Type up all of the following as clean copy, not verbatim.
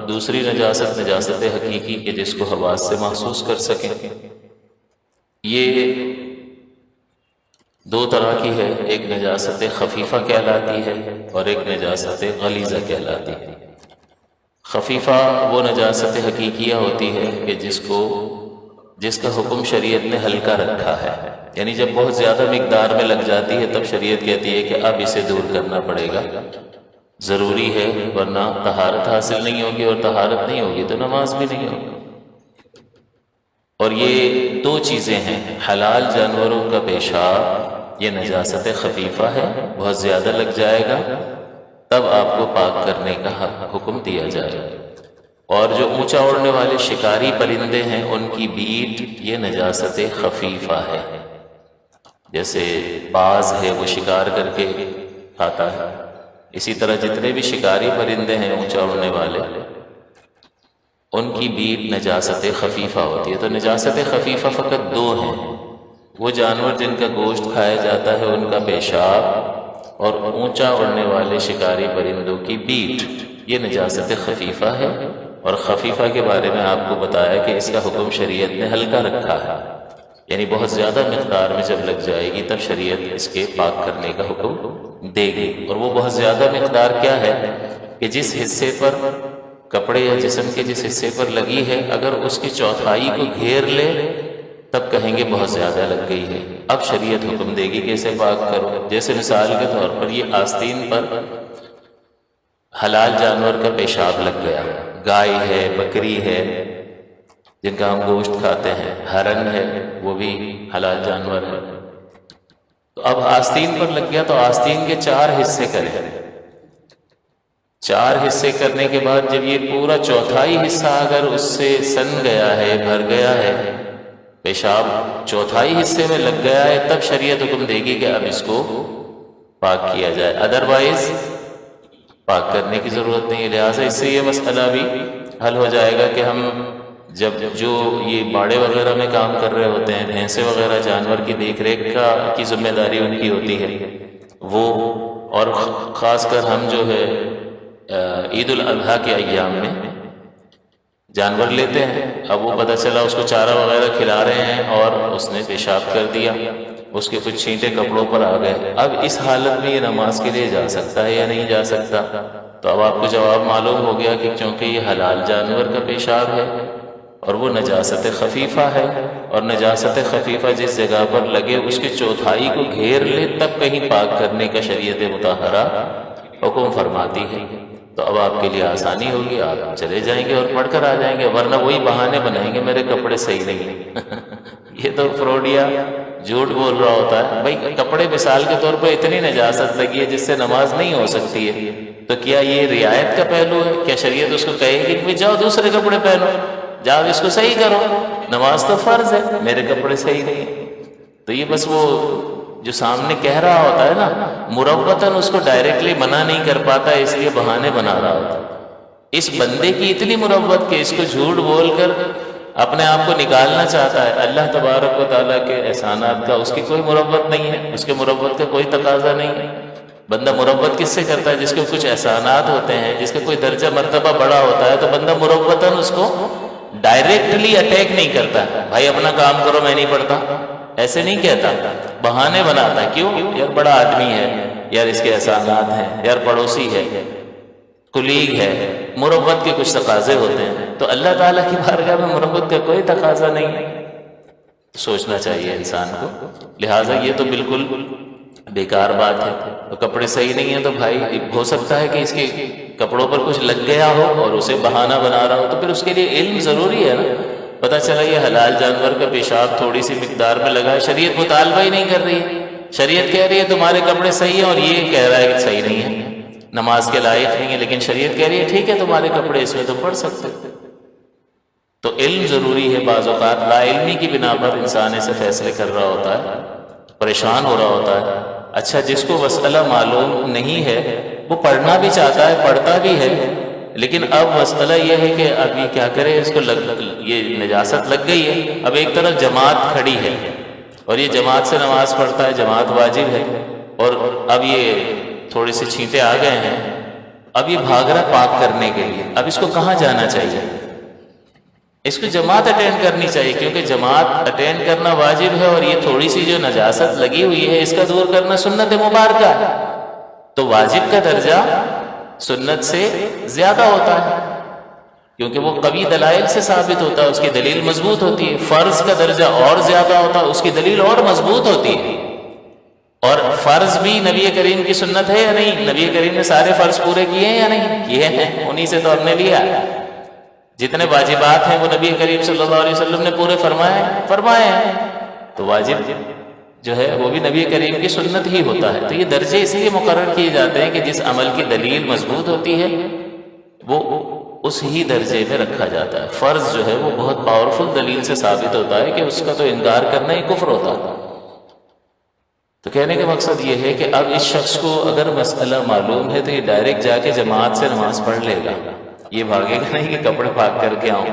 دوسری نجاست نجاست حقیقی کہ جس کو حواس سے محسوس کر سکیں، یہ دو طرح کی ہے، ایک نجاست خفیفہ کہلاتی ہے اور ایک نجاست غلیظہ کہلاتی ہے۔ خفیفہ وہ نجاست حقیقیہ ہوتی ہے کہ جس کا حکم شریعت نے ہلکا رکھا ہے، یعنی جب بہت زیادہ مقدار میں لگ جاتی ہے تب شریعت کہتی ہے کہ اب اسے دور کرنا پڑے گا، ضروری ہے، ورنہ طہارت حاصل نہیں ہوگی، اور طہارت نہیں ہوگی تو نماز بھی نہیں ہوگی۔ اور یہ دو چیزیں ہیں، حلال جانوروں کا پیشاب یہ نجاست خفیفہ ہے، بہت زیادہ لگ جائے گا تب آپ کو پاک کرنے کا حکم دیا جائے گا، اور جو اونچا اڑنے والے شکاری پرندے ہیں ان کی بیٹ یہ نجاست خفیفہ ہے، جیسے باز ہے وہ شکار کر کے کھاتا ہے، اسی طرح جتنے بھی شکاری پرندے ہیں اونچا اڑنے والے ان کی بیٹ نجاست خفیفہ ہوتی ہے۔ تو نجاست خفیفہ فقط دو ہیں، وہ جانور جن کا گوشت کھایا جاتا ہے ان کا پیشاب، اور اونچا اڑنے والے شکاری پرندوں کی بیٹ یہ نجاست خفیفہ ہے۔ اور خفیفہ کے بارے میں آپ کو بتایا کہ اس کا حکم شریعت نے ہلکا رکھا ہے، یعنی بہت زیادہ مقدار میں جب لگ جائے گی تب شریعت اس کے پاک کرنے کا حکم دے گی۔ اور وہ بہت زیادہ مقدار کیا ہے کہ جس حصے پر کپڑے یا جسم کے جس حصے پر لگی ہے اگر اس کی چوتھائی کو گھیر لے تب کہیں گے بہت زیادہ لگ گئی ہے، اب شریعت حکم دے گی کہ اسے پاک کرو۔ جیسے مثال کے طور پر یہ آستین پر حلال جانور کا پیشاب لگ گیا، گائے ہے، بکری ہے جن کا ہم گوشت کھاتے ہیں، ہرن ہے وہ بھی حلال جانور ہے، تو اب آستین پر لگ گیا تو آستین کے 4 حصے کریں، 4 حصے کرنے کے بعد جب یہ پورا چوتھائی حصہ اگر اس سے سن گیا ہے، بھر گیا ہے، پیشاب چوتھائی حصے میں لگ گیا ہے، تب شریعت حکم دے گی کہ اب اس کو پاک کیا جائے، ادروائز پاک کرنے کی ضرورت نہیں ہے۔ لہٰذا اس سے یہ مسئلہ بھی حل ہو جائے گا کہ ہم جب جو یہ باڑے وغیرہ میں کام کر رہے ہوتے ہیں، بھینسیں وغیرہ جانور کی دیکھ ریکھ کی ذمہ داری ان کی ہوتی ہے، وہ اور خاص کر ہم جو ہے عید الاضحیٰ کے ایام میں جانور لیتے ہیں، اب وہ پتہ چلا اس کو چارہ وغیرہ کھلا رہے ہیں اور اس نے پیشاب کر دیا، اس کے کچھ چھینٹے کپڑوں پر آ گئے، اب اس حالت میں یہ نماز کے لیے جا سکتا ہے یا نہیں جا سکتا؟ تو اب آپ کو جواب معلوم ہو گیا کہ کیونکہ یہ حلال جانور کا پیشاب ہے اور وہ نجاست خفیفہ ہے، اور نجاست خفیفہ جس جگہ پر لگے اس کے چوتھائی کو گھیر لے تب کہیں پاک کرنے کا شریعت مطہرہ حکم فرماتی ہے۔ تو اب آپ کے لیے آسانی ہوگی، آپ چلے جائیں گے اور پڑھ کر آ جائیں گے، ورنہ وہی بہانے بنائیں گے میرے کپڑے صحیح نہیں ہیں یہ تو فروڈیا جھوٹ بول رہا ہوتا ہے۔ بھائی کپڑے مثال کے طور پر اتنی نجاست لگی ہے جس سے نماز نہیں ہو سکتی ہے، تو کیا یہ رعایت کا پہلو ہے؟ کیا شریعت اس کو کہے گی کہ جاؤ دوسرے کپڑے پہنو، جاؤ اس کو صحیح کرو، نماز تو فرض ہے، میرے کپڑے صحیح نہیں ہیں؟ تو یہ بس وہ جو سامنے کہہ رہا ہوتا ہے نا، مروتاً اس کو ڈائریکٹلی منع نہیں کر پاتا، اس لیے بہانے بنا رہا ہوتا ہے۔ اس بندے کی اتنی مروت کہ اس کو جھوٹ بول کر اپنے آپ کو نکالنا چاہتا ہے، اللہ تبارک و تعالیٰ کے احسانات کا اس کی کوئی مروت نہیں ہے، اس کے مروت کا کوئی تقاضا نہیں ہے۔ بندہ مروت کس سے کرتا ہے؟ جس کے کچھ احسانات ہوتے ہیں، جس کا کوئی درجہ مرتبہ بڑا ہوتا ہے، تو بندہ مروتاً اس کو ڈائریکٹلی اٹیک نہیں کرتا، بھائی اپنا کام کرو میں نہیں پڑھتا، ایسے نہیں کہتا، بہانے بناتا ہے۔ کیوں؟ یار بڑا آدمی ہے، یار اس کے احسانات ہیں، یار پڑوسی ہے، کلیگ ہے، مروت کے کچھ تقاضے ہوتے ہیں، تو اللہ تعالیٰ کی بارگاہ میں مروت کا کوئی تقاضا نہیں ہے۔ سوچنا چاہیے انسان کو، لہٰذا یہ تو بالکل بیکار بات ہے۔ تو کپڑے صحیح نہیں ہیں تو بھائی ہو سکتا ہے کہ اس کے کپڑوں پر کچھ لگ گیا ہو اور اسے بہانہ بنا رہا ہو، تو پھر اس کے لیے علم ضروری ہے نا۔ پتہ چلا یہ حلال جانور کا پیشاب تھوڑی سی مقدار میں لگا ہے، شریعت مطالبہ ہی نہیں کر رہی ہے، شریعت کہہ رہی ہے تمہارے کپڑے صحیح ہیں اور یہ کہہ رہا ہے کہ صحیح نہیں ہے، نماز کے لائق نہیں ہے، لیکن شریعت کہہ رہی ہے ٹھیک ہے تمہارے کپڑے اس میں تم پڑھ سکتے۔ تو علم ضروری ہے، بعض اوقات لا علمی کی بنا پر انسان ایسے فیصلے کر رہا ہوتا ہے، پریشان ہو رہا ہوتا ہے۔ اچھا جس کو مسئلہ معلوم نہیں ہے وہ پڑھنا بھی چاہتا ہے، پڑھتا بھی ہے، لیکن اب مسئلہ یہ ہے کہ اب یہ کیا کرے، اس کو یہ نجاست لگ گئی ہے، اب ایک طرف جماعت کھڑی ہے اور یہ جماعت سے نماز پڑھتا ہے، جماعت واجب ہے، اور اب یہ تھوڑے سے چھینٹے آ گئے ہیں، اب یہ بھاگ رہا پاک کرنے کے لیے، اب اس کو کہاں جانا چاہیے؟ اس کو جماعت اٹینڈ کرنی چاہیے، کیونکہ جماعت اٹینڈ کرنا واجب ہے، اور یہ تھوڑی سی جو نجاست لگی ہوئی ہے اس کا دور کرنا سنت مبارکہ ہے، تو واجب کا درجہ سنت سے زیادہ ہوتا ہے، کیونکہ وہ قوی دلائل سے ثابت ہوتا ہے، اس کی دلیل مضبوط ہوتی ہے۔ فرض کا درجہ اور زیادہ ہوتا ہے، اس کی دلیل اور مضبوط ہوتی ہے۔ اور فرض بھی نبی کریم کی سنت ہے یا نہیں؟ نبی کریم نے سارے فرض پورے کیے ہیں یا نہیں کیے ہیں؟ انہی سے تو ہم نے لیا، جتنے واجبات ہیں وہ نبی کریم صلی اللہ علیہ وسلم نے پورے فرمائے ہیں، تو واجب جو ہے وہ بھی نبی کریم کی سنت ہی ہوتا ہے۔ تو یہ درجے اس لیے مقرر کیے جاتے ہیں کہ جس عمل کی دلیل مضبوط ہوتی ہے وہ اس ہی درجے میں رکھا جاتا ہے۔ فرض جو ہے وہ بہت پاورفل دلیل سے ثابت ہوتا ہے کہ اس کا تو انکار کرنا ہی کفر ہوتا ہے۔ تو کہنے کا مقصد یہ ہے کہ اب اس شخص کو اگر مسئلہ معلوم ہے تو یہ ڈائریکٹ جا کے جماعت سے نماز پڑھ لے گا، یہ بھاگے گا نہیں کہ کپڑے پاک کر کے آؤں،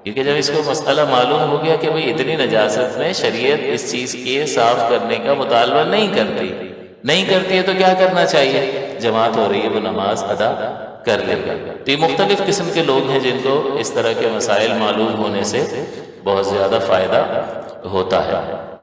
کیونکہ جب اس کو مسئلہ معلوم ہو گیا کہ بھئی اتنی نجاست میں شریعت اس چیز کے صاف کرنے کا مطالبہ نہیں کرتی ہے تو کیا کرنا چاہیے؟ جماعت ہو رہی ہے وہ نماز ادا کر لے گا۔ تو یہ مختلف قسم کے لوگ ہیں جن کو اس طرح کے مسائل معلوم ہونے سے بہت زیادہ فائدہ ہوتا ہے۔